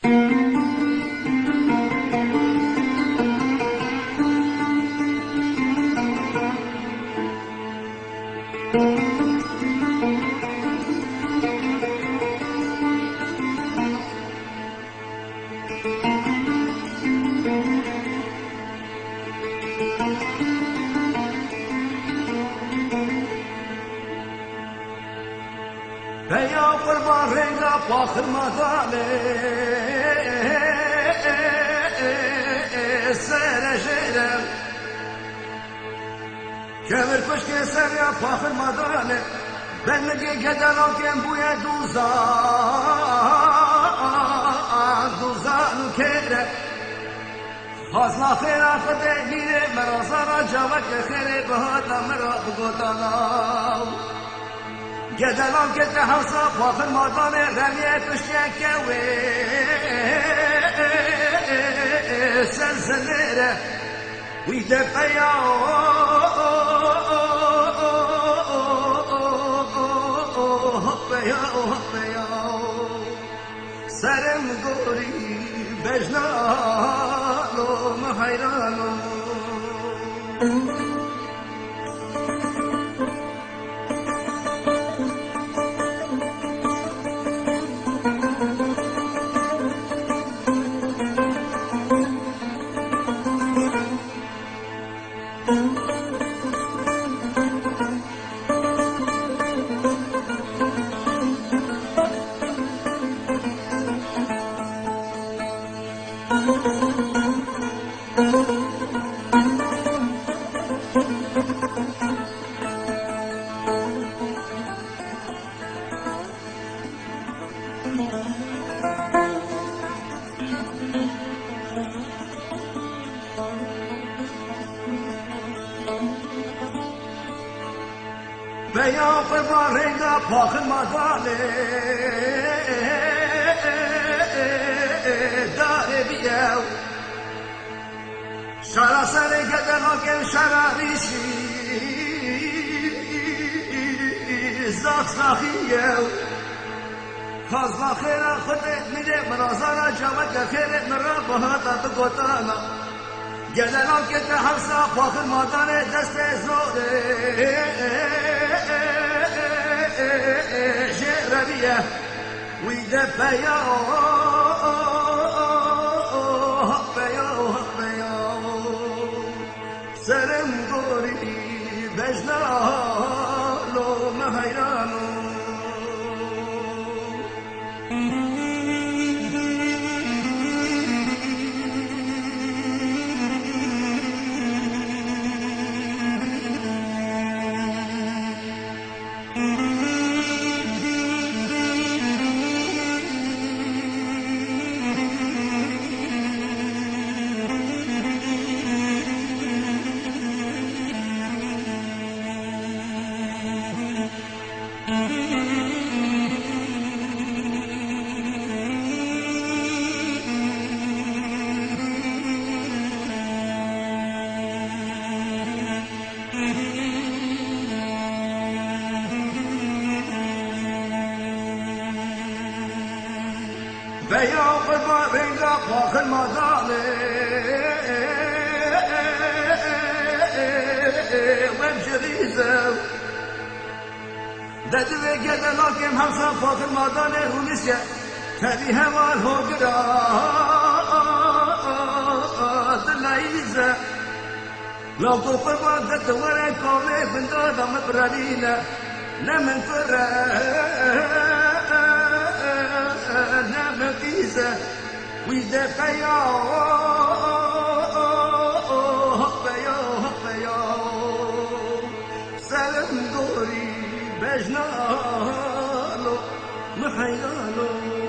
بیا قربان رنگا پاخر مداله سر جرم کمر پشت سر یا پاخر مداله بلگی گدلان کم بوی دوزان کره خازنا خیر آفده میره مرازانا جوک خیره بهادا مرا بگوتانا گدلان که تحصا پاخر مادان رمیه پشتیه کوه سلسلره ویده پیا هپیا سرم گوری بجنانو محیرانو بیا قربان رنگا پاخر مداله داره بیاو شرا سر گدلان که شرا ریشی زاخ زاخیو خازنا خیرا خودت میده مرازانا جوک خیرت مرا بهاتا بگوتانا گدلان که تحرسا پاخر مادانه دست زوره جربیه ویده پیا هپیا سرم گوری بجنانو محیرانو بیا قربان رنگا پاخر مداله وبجريزه ددوه گدلان کم همسا پاخر مداله هونیسه تبی هوال هوگرا دلائیزه لو قربان ددوه کامه بندادا مبرالینه لمن فره نمكيزة ويدا فيا هبيا سلم قوري بجنانو محيانو